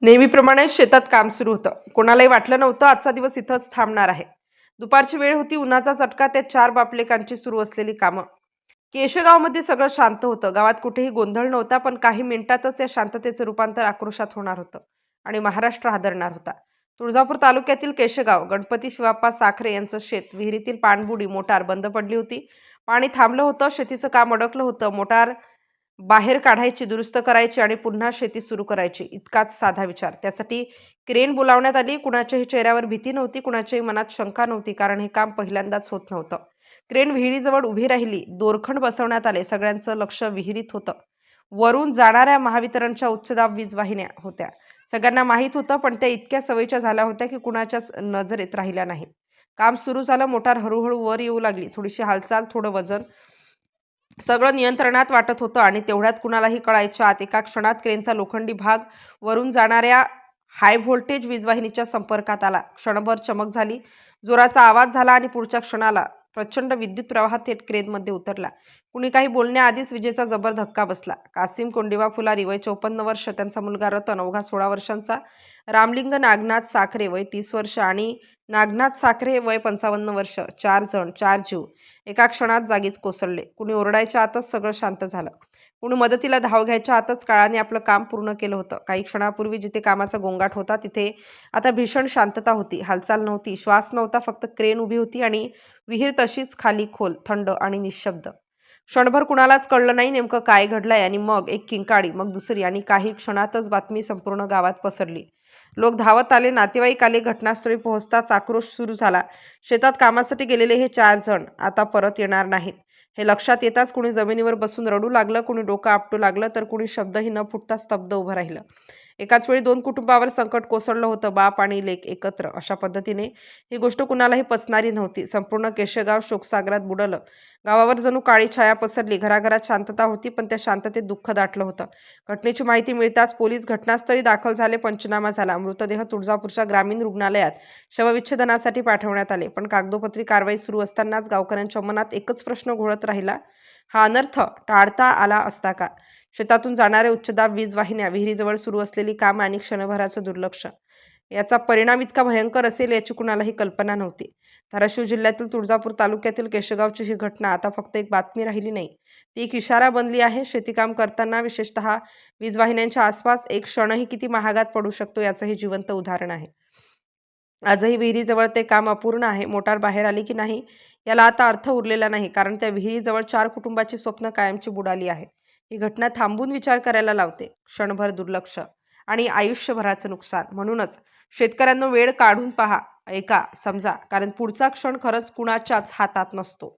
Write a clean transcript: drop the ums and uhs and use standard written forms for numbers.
नेहमीप्रमाणे शेतात काम सुरू होतं. कोणालाही वाटलं नव्हतं आजचा दिवस इथंच थांबणार आहे. दुपारची वेळ होती. उन्हाचा चटका. त्या चार बापलेकांची सुरू असलेली कामं. केशगावमध्ये सगळं शांत होतं. गावात कुठेही गोंधळ नव्हता, पण काही मिनिटातच या शांततेचं रूपांतर आक्रोशात होणार होतं आणि महाराष्ट्र हादरणार होता. तुळजापूर तालुक्यातील केशगाव. गणपती शिवाप्पा साखरे यांचं शेत. विहिरीतील पाणबुडी मोटार बंद पडली होती. पाणी थांबलं होतं. शेतीचं काम अडकलं होतं. मोटार बाहेर काढायची, दुरुस्त करायची आणि पुन्हा शेती सुरू करायची, इतकाच साधा विचार. त्यासाठी क्रेन बोलावण्यात आली. कुणाच्याही चेहऱ्यावर भीती नव्हती, कुणाच्याही मनात शंका नव्हती, कारण हे काम पहिल्यांदाच होत नव्हतं. क्रेन विहिरीजवळ उभी राहिली. दोरखंड बसवण्यात आले. सगळ्यांचं लक्ष विहिरीत होतं. वरून जाणाऱ्या महावितरणच्या उच्चदाब वीज वाहिन्या होत्या. सगळ्यांना माहीत होतं, पण त्या इतक्या सवयीच्या झाल्या होत्या की कुणाच्याच नजरेत राहिल्या नाहीत. काम सुरू झालं. मोटार हळूहळू वर येऊ लागली. थोडीशी हालचाल, थोडं वजन, सगळं नियंत्रणात वाटत होतं आणि तेवढ्यात कुणालाही कळायच्या आत एका क्षणात क्रेनचा लोखंडी भाग वरून जाणाऱ्या हाय व्होल्टेज वीजवाहिनीच्या संपर्कात आला. क्षणभर चमक झाली, जोराचा आवाज झाला आणि पुढच्या क्षणाला प्रचंड विद्युत प्रवाह थेट क्रेनमध्ये उतरला. कुणी काही बोलण्याआधीच विजेचा जबर धक्का बसला. कासिम कोंडिवा फुलारी वय 54 वर्ष, त्यांचा मुलगा रतन अवघा 16 वर्षांचा, रामलिंग नागनाथ साखरे वय 30 वर्ष आणि नागनाथ साखरे वय 55 वर्ष, 4 जण 4 जीव एका क्षणात जागीच कोसळले. कुणी ओरडायच्या आतच सगळं शांत झालं. कुणी मदतीला धाव घ्यायच्या आतच काळाने आपलं काम पूर्ण केलं होतं. काही क्षणापूर्वी जिथे कामाचा गोंगाट होता तिथे आता भीषण शांतता होती. हालचाल नव्हती, श्वास नव्हता, फक्त क्रेन उभी होती आणि विहीर तशीच खाली खोल, थंड आणि निशब्द. क्षणभर कुणालाच कळलं नाही नेमकं काय घडलंय आणि मग एक किंकाळी, मग दुसरी आणि काही क्षणातच बातमी संपूर्ण गावात पसरली. लोक धावत आले, नातेवाईक आले. घटनास्थळी पोहोचताच आक्रोश सुरू झाला. शेतात कामासाठी गेलेले हे 4 जण आता परत येणार नाहीत हे लक्षात येताच कुणी जमिनीवर बसून रडू लागलं, कुणी डोकं आपटू लागलं, तर कुणी शब्दही न फुटता स्तब्ध उभं राहिलं. एकाच वेळी 2 कुटुंबावर संकट कोसळलं होतं. बाप आणि लेक एकत्र. अशा पद्धतीने ही गोष्ट कुणालाही पचणारी नव्हती. संपूर्ण केशगाव शोकसागरात बुडलं. गावावर जणू काळी छाया पसरली. घराघरात शांतता होती, पण त्या शांततेत दुःख दाटलं होतं. घटनेची माहिती मिळताच पोलीस घटनास्थळी दाखल झाले. पंचनामा झाला. मृतदेह तुळजापूरच्या ग्रामीण रुग्णालयात शवविच्छेदनासाठी पाठवण्यात आले. पण कागदोपत्री कारवाई सुरू असतानाच गावकऱ्यांच्या मनात एकच प्रश्न घोळत राहिला. हा अनर्थ टाळता आला असता का? शेतातून जाणारे उच्चदाब वीज वाहिन्या, विहिरीजवळ सुरू असलेली कामं आणि क्षणभराचं दुर्लक्ष, याचा परिणाम इतका भयंकर असेल याची कुणालाही कल्पना नव्हती. धाराशिव जिल्ह्यातील तुळजापूर तालुक्यातील केशगावची ही घटना आता फक्त एक बातमी राहिली नाही, ती एक इशारा बनली आहे. शेतीकाम करताना, विशेषतः वीज वाहिन्यांच्या आसपास, एक क्षणही किती महागात पडू शकतो याचं हे जिवंत उदाहरण आहे. आजही विहिरीजवळ ते काम अपूर्ण आहे. मोटार बाहेर आली की नाही याला आता अर्थ उरलेला नाही, कारण त्या विहिरीजवळ 4 कुटुंबाची स्वप्न कायमची बुडाली आहेत. ही घटना थांबून विचार करायला लावते. क्षणभर दुर्लक्ष आणि आयुष्यभराचं नुकसान. म्हणूनच शेतकऱ्यांना वेळ काढून पहा, ऐका, समजा, कारण पुढचा क्षण खरंच कुणाच्याच हातात नसतो.